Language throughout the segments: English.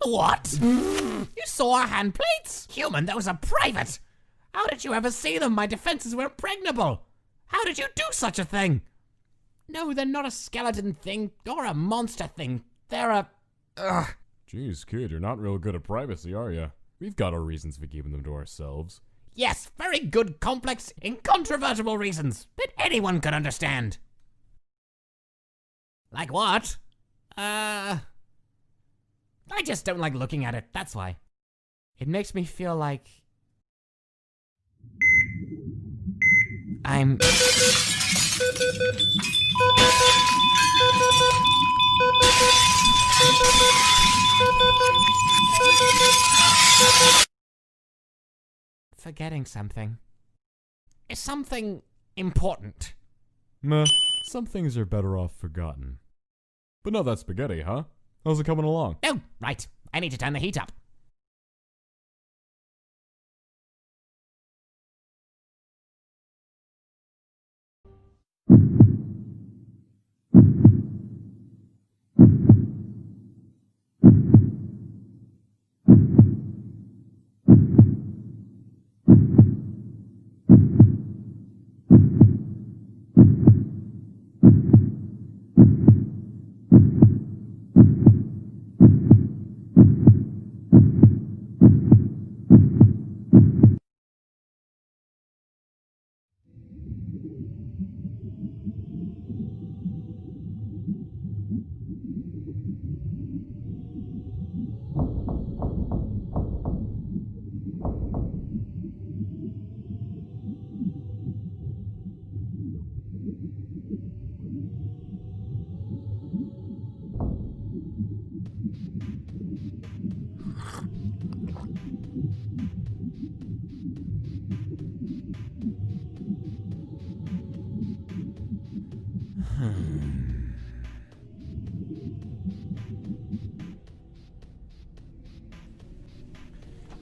What? You saw our handplates? Human, those are private. How did you ever see them? My defenses were impregnable. How did you do such a thing? No, they're not a skeleton thing or a monster thing. They're a... Jeez, kid, you're not real good at privacy, are you? We've got our reasons for keeping them to ourselves. Yes, very good, complex, incontrovertible reasons that anyone could understand. Like what? I just don't like looking at it, that's why. It makes me feel like... I'm... forgetting something. Is something important? Meh, some things are better off forgotten. But not that spaghetti, huh? How's it coming along? Oh, right. I need to turn the heat up.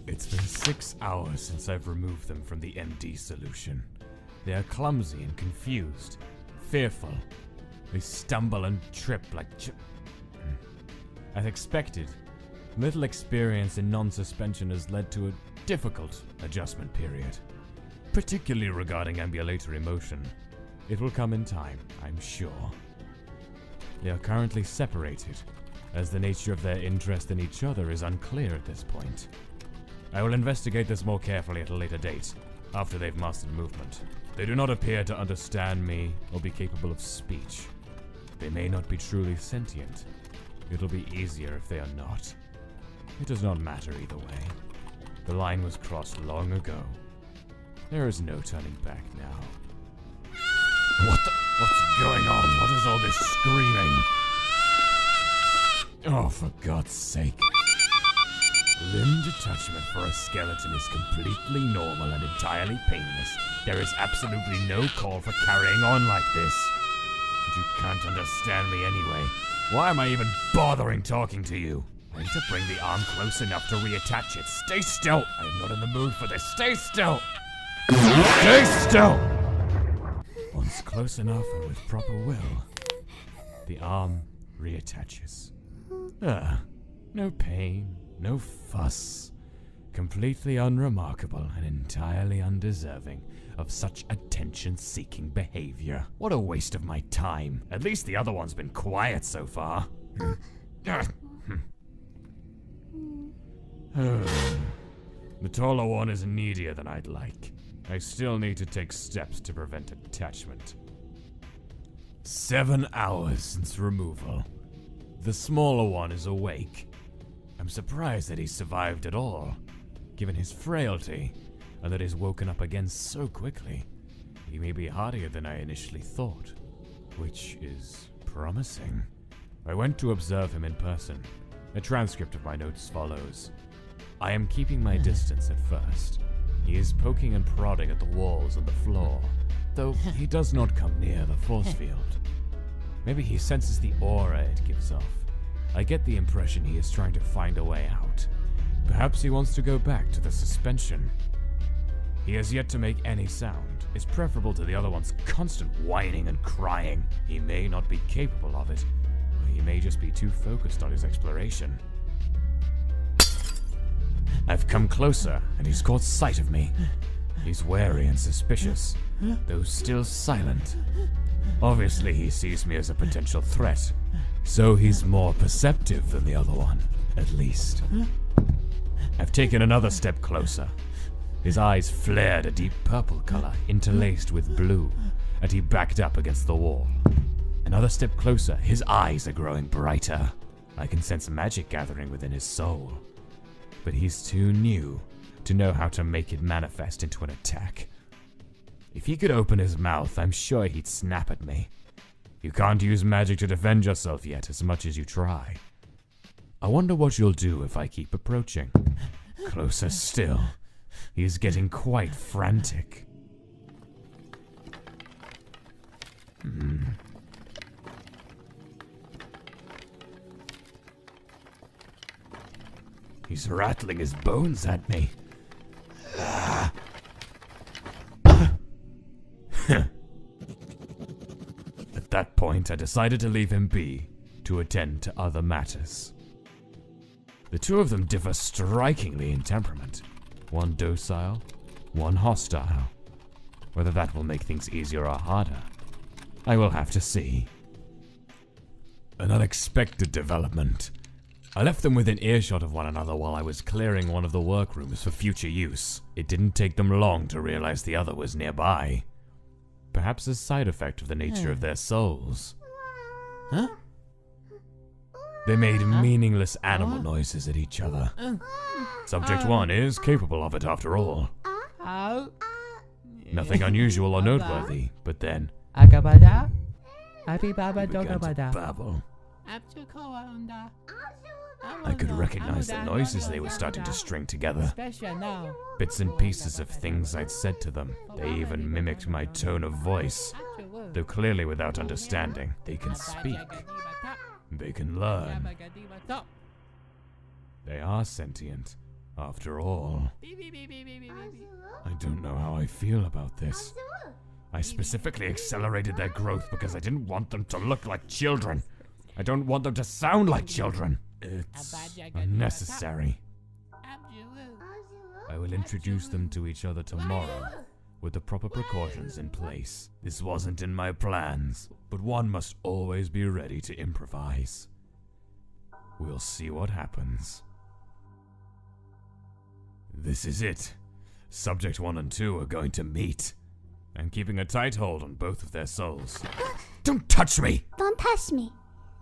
It's been 6 hours since I've removed them from the MD solution. They are clumsy and confused, fearful. They stumble and trip like as expected. Little experience in non-suspension has led to a difficult adjustment period, particularly regarding ambulatory motion. It will come in time, I'm sure. They are currently separated, as the nature of their interest in each other is unclear at this point. I will investigate this more carefully at a later date, after they've mastered movement. They do not appear to understand me or be capable of speech. They may not be truly sentient. It'll be easier if they are not. It does not matter either way. The line was crossed long ago. There is no turning back now. What's going on? What is all this screaming? Oh, for God's sake. Limb detachment for a skeleton is completely normal and entirely painless. There is absolutely no call for carrying on like this. But you can't understand me anyway. Why am I even bothering talking to you? I need to bring the arm close enough to reattach it. Stay still! I am not in the mood for this. Stay still! Stay still! Once close enough and with proper will, the arm reattaches. No pain, no fuss. Completely unremarkable and entirely undeserving of such attention-seeking behavior. What a waste of my time. At least the other one's been quiet so far. The taller one is needier than I'd like. I still need to take steps to prevent attachment. 7 hours since removal. The smaller one is awake. I'm surprised that he survived at all, given his frailty, and that he's woken up again so quickly. He may be hardier than I initially thought, which is promising. I went to observe him in person. A transcript of my notes follows. I am keeping my distance at first. He is poking and prodding at the walls and the floor, though he does not come near the force field. Maybe he senses the aura it gives off. I get the impression he is trying to find a way out. Perhaps he wants to go back to the suspension. He has yet to make any sound. It's preferable to the other one's constant whining and crying. He may not be capable of it, or he may just be too focused on his exploration. I've come closer, and he's caught sight of me. He's wary and suspicious, though still silent. Obviously, he sees me as a potential threat, so he's more perceptive than the other one, at least. I've taken another step closer. His eyes flared a deep purple color, interlaced with blue, and he backed up against the wall. Another step closer, his eyes are growing brighter. I can sense magic gathering within his soul. But he's too new to know how to make it manifest into an attack. If he could open his mouth, I'm sure he'd snap at me. You can't use magic to defend yourself yet, as much as you try. I wonder what you'll do if I keep approaching. Closer still. He's getting quite frantic. He's rattling his bones at me. At that point, I decided to leave him be, to attend to other matters. The two of them differ strikingly in temperament. One docile, one hostile. Whether that will make things easier or harder, I will have to see. An unexpected development. I left them within earshot of one another while I was clearing one of the workrooms for future use. It didn't take them long to realize the other was nearby. Perhaps a side effect of the nature of their souls. Huh? They made meaningless animal noises at each other. Subject 1 is capable of it after all. Nothing unusual or noteworthy, but then Agabada? Happy he Baba began to Dogabada. babble. I could recognize the noises they were starting to string together. Special now. Bits and pieces of things I'd said to them. They even mimicked my tone of voice. Though clearly without understanding, they can speak. They can learn. They are sentient, after all. I don't know how I feel about this. I specifically accelerated their growth because I didn't want them to look like children. I don't want them to sound like children. It's unnecessary. I will introduce them to each other tomorrow, with the proper precautions in place. This wasn't in my plans, but one must always be ready to improvise. We'll see what happens. This is it. Subject 1 and 2 are going to meet. I'm keeping a tight hold on both of their souls. Don't touch me! Don't touch me.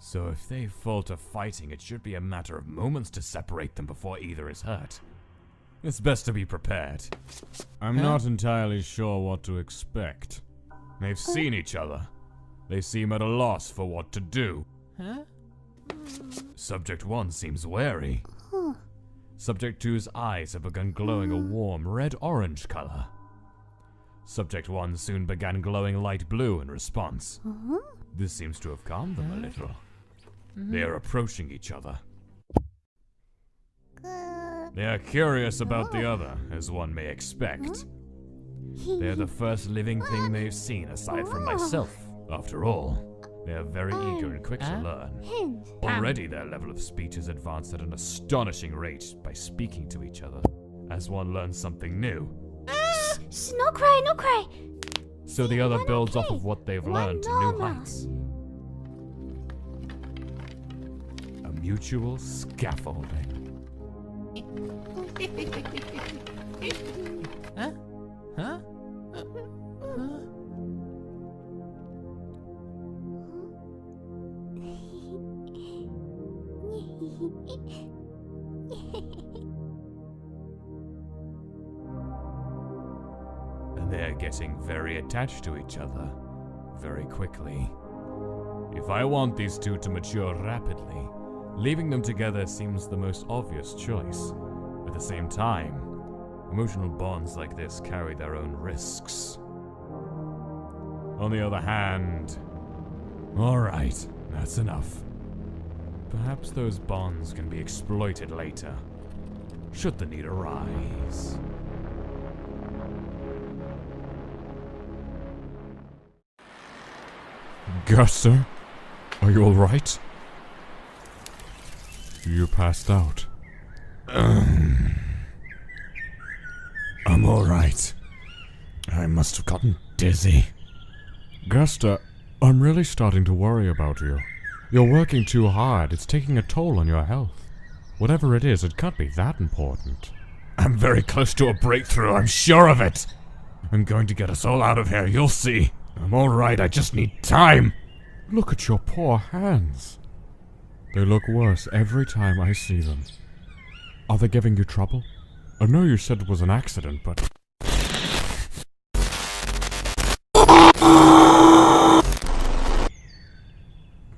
So if they fall to fighting, it should be a matter of moments to separate them before either is hurt. It's best to be prepared. I'm not entirely sure what to expect. They've seen each other. They seem at a loss for what to do. Subject 1 seems wary. Subject 2's eyes have begun glowing a warm red-orange color. Subject 1 soon began glowing light blue in response. This seems to have calmed them a little. They are approaching each other. They are curious about the other, as one may expect. They are the first living thing they've seen aside from myself. After all, they are very eager and quick to learn. Already their level of speech has advanced at an astonishing rate by speaking to each other. As one learns something new, Shh, no cry, no cry. so the other builds off of what they've learned to new heights. A mutual scaffolding. And they are getting very attached to each other very quickly. If I want these two to mature rapidly, leaving them together seems the most obvious choice. At the same time, emotional bonds like this carry their own risks. On the other hand, alright, that's enough. Perhaps those bonds can be exploited later, should the need arise. Gus, sir? Are you alright? You passed out. I'm alright. I must have gotten dizzy. Guster, I'm really starting to worry about you. You're working too hard. It's taking a toll on your health. Whatever it is, it can't be that important. I'm very close to a breakthrough, I'm sure of it. I'm going to get us all out of here, you'll see. I'm alright, I just need time. Look at your poor hands. They look worse every time I see them. Are they giving you trouble? I know you said it was an accident, but...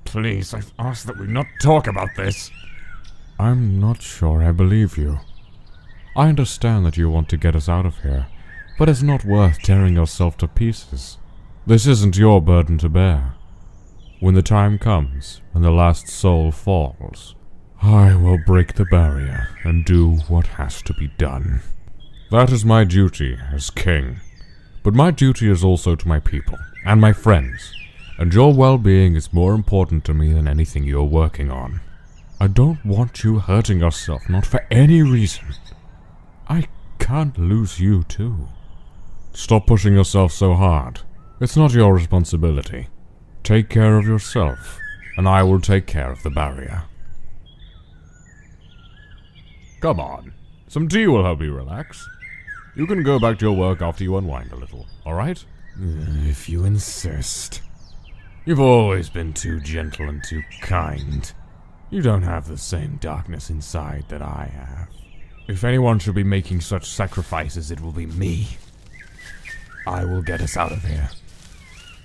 Please, I've asked that we not talk about this. I'm not sure I believe you. I understand that you want to get us out of here, but it's not worth tearing yourself to pieces. This isn't your burden to bear. When the time comes, and the last soul falls, I will break the barrier and do what has to be done. That is my duty as king. But my duty is also to my people and my friends, and your well-being is more important to me than anything you're working on. I don't want you hurting yourself, not for any reason. I can't lose you too. Stop pushing yourself so hard. It's not your responsibility. Take care of yourself, and I will take care of the barrier. Come on. Some tea will help you relax. You can go back to your work after you unwind a little, alright? If you insist. You've always been too gentle and too kind. You don't have the same darkness inside that I have. If anyone should be making such sacrifices, it will be me. I will get us out of here,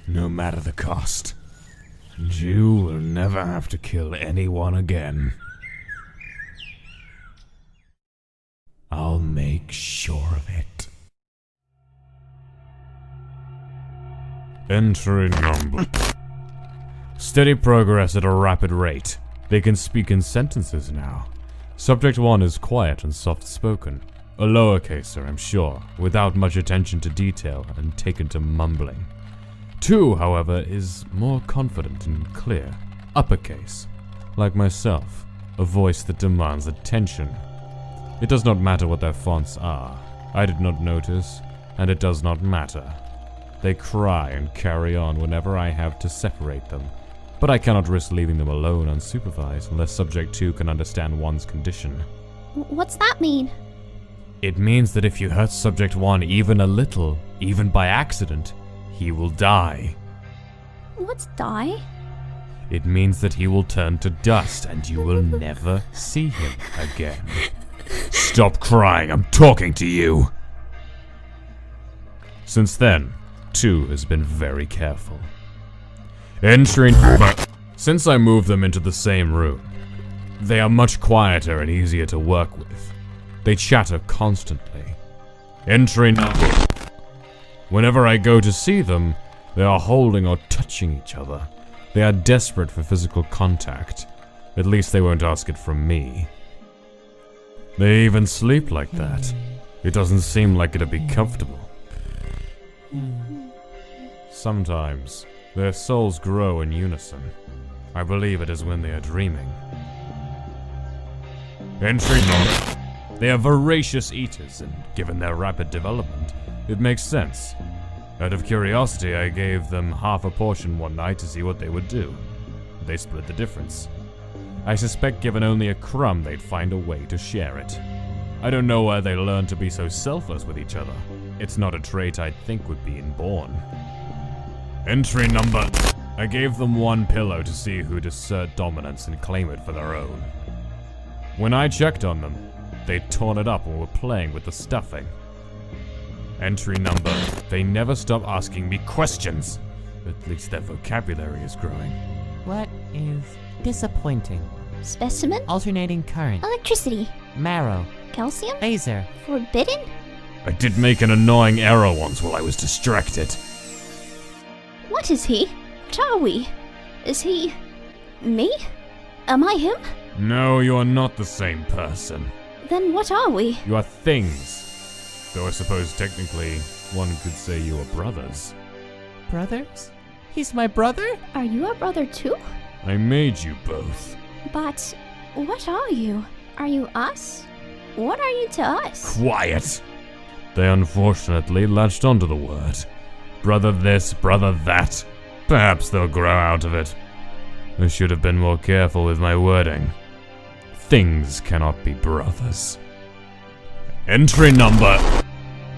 no matter the cost. And you will never have to kill anyone again. I'll make sure of it. Entry number. Steady progress at a rapid rate. They can speak in sentences now. Subject 1 is quiet and soft-spoken. A lowercaser, I'm sure, without much attention to detail and taken to mumbling. 2, however, is more confident and clear. Uppercase. Like myself, a voice that demands attention. It does not matter what their fonts are. I did not notice, and it does not matter. They cry and carry on whenever I have to separate them. But I cannot risk leaving them alone unsupervised unless Subject 2 can understand one's condition. What's that mean? It means that if you hurt Subject 1 even a little, even by accident, he will die. What's die? It means that he will turn to dust and you will never see him again. Stop crying, I'm talking to you! Since then, 2 has been very careful. Entering, but since I moved them into the same room, they are much quieter and easier to work with. They chatter constantly. Entering, whenever I go to see them, they are holding or touching each other. They are desperate for physical contact. At least they won't ask it from me. They even sleep like that. It doesn't seem like it'd be comfortable. Sometimes, their souls grow in unison. I believe it is when they are dreaming. Entry number. They are voracious eaters, and given their rapid development, it makes sense. Out of curiosity, I gave them half a portion one night to see what they would do. They split the difference. I suspect given only a crumb, they'd find a way to share it. I don't know where they learned to be so selfless with each other. It's not a trait I'd think would be inborn. Entry number. I gave them one pillow to see who'd assert dominance and claim it for their own. When I checked on them, they'd torn it up and were playing with the stuffing. Entry number. They never stop asking me questions. At least their vocabulary is growing. What is disappointing? Specimen? Alternating current. Electricity? Marrow. Calcium? Laser. Forbidden? I did make an annoying error once while I was distracted. What is he? What are we? Is he... me? Am I him? No, you are not the same person. Then what are we? You are things. Though I suppose technically one could say you are brothers. Brothers? He's my brother? Are you our brother too? I made you both. But what are you? Are you us? What are you to us? Quiet! They unfortunately latched onto the word. Brother this, brother that. Perhaps they'll grow out of it. I should have been more careful with my wording. Things cannot be brothers. Entry number...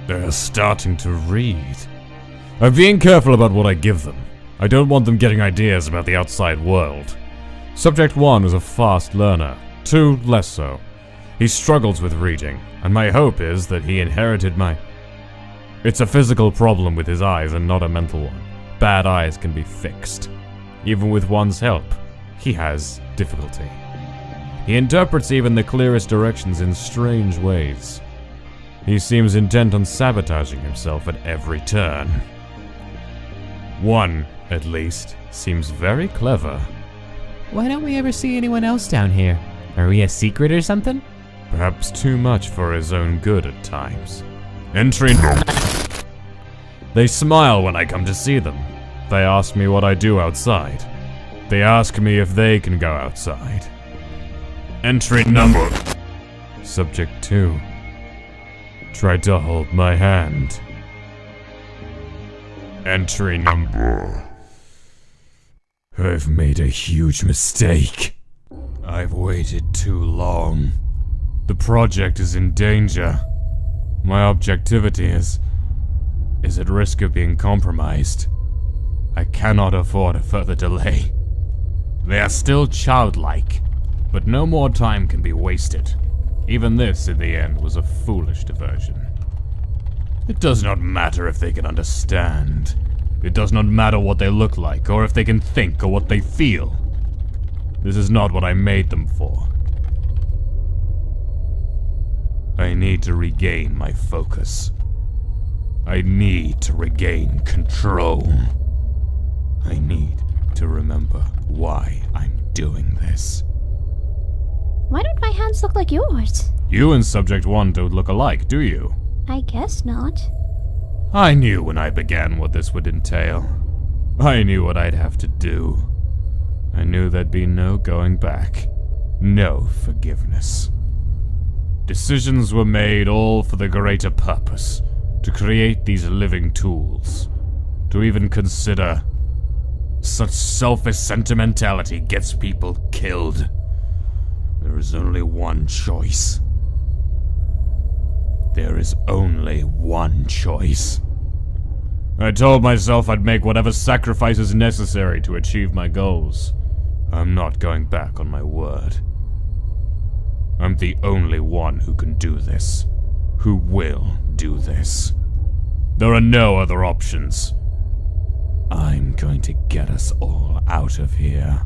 They're starting to read. I'm being careful about what I give them. I don't want them getting ideas about the outside world. Subject 1 is a fast learner. 2, less so. He struggles with reading, and my hope is that he inherited my... It's a physical problem with his eyes and not a mental one. Bad eyes can be fixed. Even with one's help, he has difficulty. He interprets even the clearest directions in strange ways. He seems intent on sabotaging himself at every turn. One, at least, seems very clever. Why don't we ever see anyone else down here? Are we a secret or something? Perhaps too much for his own good at times. Entry number... They smile when I come to see them. They ask me what I do outside. They ask me if they can go outside. Entry number... Subject 2. Tried to hold my hand. Entry number... I've made a huge mistake. I've waited too long. The project is in danger. My objectivity is at risk of being compromised. I cannot afford a further delay. They are still childlike, but no more time can be wasted. Even this, in the end, was a foolish diversion. It does not matter if they can understand. It does not matter what they look like, or if they can think, or what they feel. This is not what I made them for. I need to regain my focus. I need to regain control. I need to remember why I'm doing this. Why don't my hands look like yours? You and Subject 1 don't look alike, do you? I guess not. I knew when I began what this would entail. I knew what I'd have to do. I knew there'd be no going back. No forgiveness. Decisions were made all for the greater purpose. To create these living tools. To even consider... Such selfish sentimentality gets people killed. There is only one choice. There is only one choice. I told myself I'd make whatever sacrifices necessary to achieve my goals. I'm not going back on my word. I'm the only one who can do this. Who will do this. There are no other options. I'm going to get us all out of here.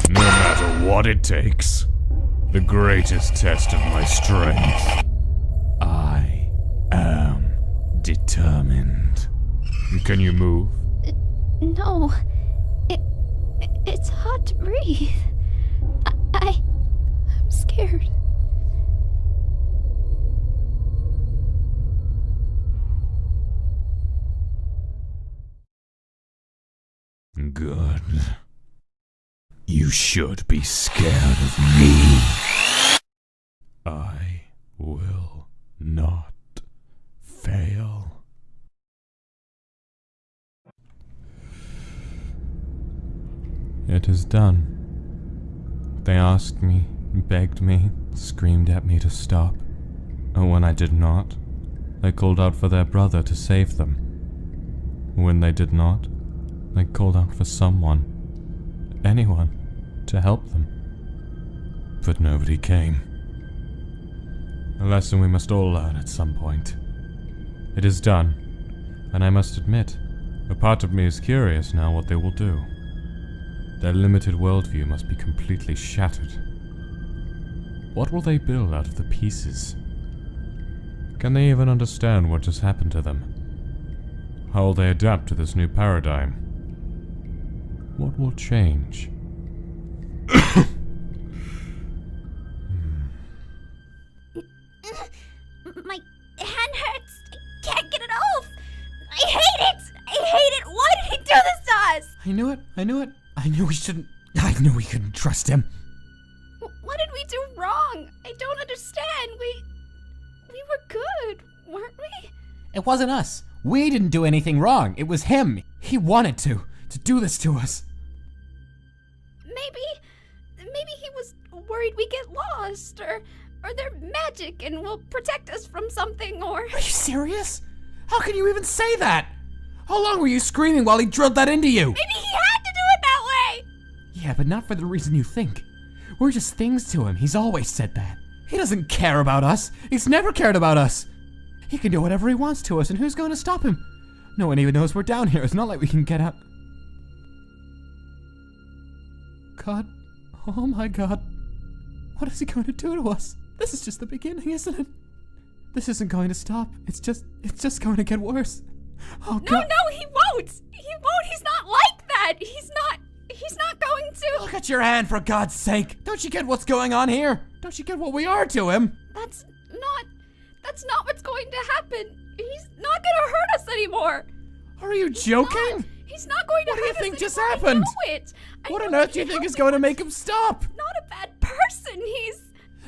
No matter what it takes. The greatest test of my strength. I am determined. Can you move? No. It's hard to breathe. I'm scared. Good. You should be scared of me. I will not fail. It is done. They asked me, begged me, screamed at me to stop. And when I did not, they called out for their brother to save them. When they did not, they called out for someone, anyone, to help them. But nobody came. A lesson we must all learn at some point. It is done, and I must admit, a part of me is curious now what they will do. Their limited worldview must be completely shattered. What will they build out of the pieces? Can they even understand what just happened to them? How will they adapt to this new paradigm? What will change? My hand hurts. I can't get it off. I hate it. I hate it. Why did he do this to us? I knew it. I knew we shouldn't. I knew we couldn't trust him. What did we do wrong? I don't understand. We were good, weren't we? It wasn't us. We didn't do anything wrong. It was him. He wanted to do this to us. Maybe he was worried we get lost, or they're magic and will protect us from something, or... Are you serious? How can you even say that? How long were you screaming while he drilled that into you? Maybe he had to do it that way! Yeah, but not for the reason you think. We're just things to him. He's always said that. He doesn't care about us. He's never cared about us. He can do whatever he wants to us, and who's going to stop him? No one even knows we're down here. It's not like we can get out. God. Oh my God. What is he going to do to us? This is just the beginning, isn't it? This isn't going to stop. It's just going to get worse. Oh God. No, he won't! He won't! He's not like that! He's not going to... Look at your hand, for God's sake! Don't you get what's going on here? Don't you get what we are to him? That's not what's going to happen. He's not gonna hurt us anymore. Are you joking? He's not going to hurt us. What do you think just anymore. happened? I know it. What on earth do you think is going to make him stop? Not a bad person. He's...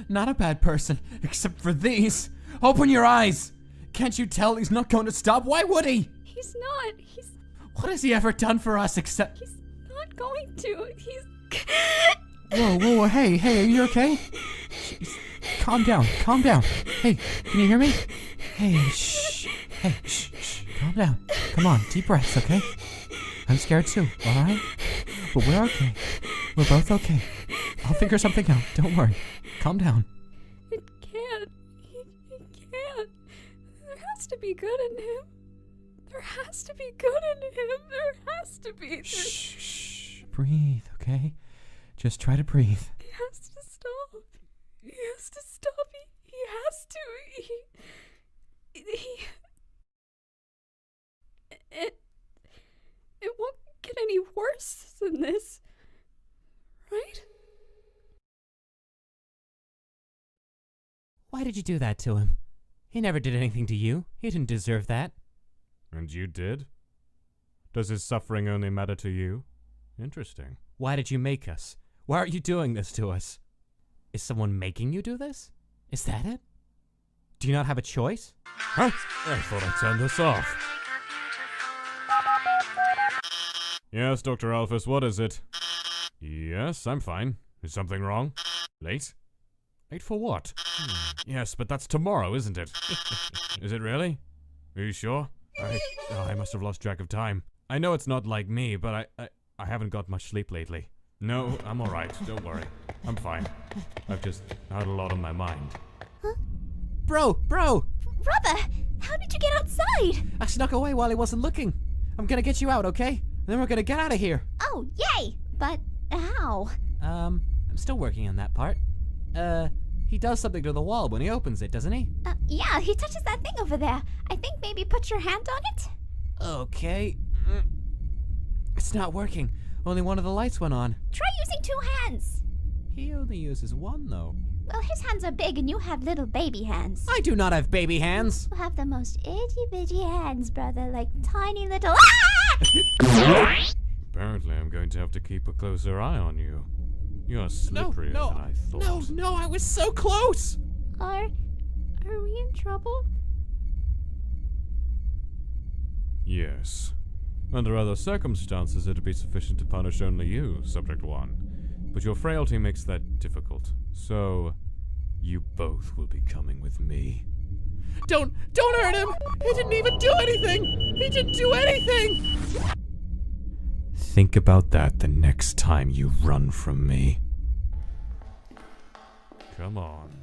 Not a bad person, except for these. Open your eyes. Can't you tell he's not going to stop? Why would he? He's not. What has he ever done for us except... He's not going to. He's... Whoa, hey, are you okay? Jeez. Calm down. Hey, can you hear me? Hey, shh. Hey, shh. Calm down. Come on, deep breaths, okay? I'm scared too, alright? But we're okay. We're both okay. I'll figure something out. Don't worry. Calm down. It can't. He can't. There has to be good in him. There has to be good in him. There has to be. Shh. Breathe, okay? Just try to breathe. He has to stop. He has to stop. He has to. It won't get any worse than this, right? Why did you do that to him? He never did anything to you. He didn't deserve that. And you did? Does his suffering only matter to you? Interesting. Why did you make us? Why are you doing this to us? Is someone making you do this? Is that it? Do you not have a choice? Huh? I thought I turned this off. Yes, Dr. Alphys, what is it? Yes, I'm fine. Is something wrong? Late? Late for what? Yes, but that's tomorrow, isn't it? Is it really? Are you sure? I must have lost track of time. I know it's not like me, but I haven't got much sleep lately. No, I'm alright. Don't worry. I'm fine. I've just had a lot on my mind. Huh? Bro! Brother, how did you get outside? I snuck away while he wasn't looking. I'm gonna get you out, okay? And then we're gonna get out of here. Oh, yay! But how? I'm still working on that part. He does something to the wall when he opens it, doesn't he? Yeah, he touches that thing over there. I think maybe put your hand on it? Okay. It's not working. Only one of the lights went on. Try using 2 hands. He only uses one, though. Well, his hands are big and you have little baby hands. I do not have baby hands. You have the most itty-bitty hands, brother, like tiny little... Ah! Apparently, I'm going to have to keep a closer eye on you. You're slipperier than I thought. No, I was so close! Are we in trouble? Yes. Under other circumstances, it'd be sufficient to punish only you, Subject 1. But your frailty makes that difficult. So, you both will be coming with me. Don't hurt him! He didn't even do anything! He didn't do anything! Think about that the next time you run from me. Come on.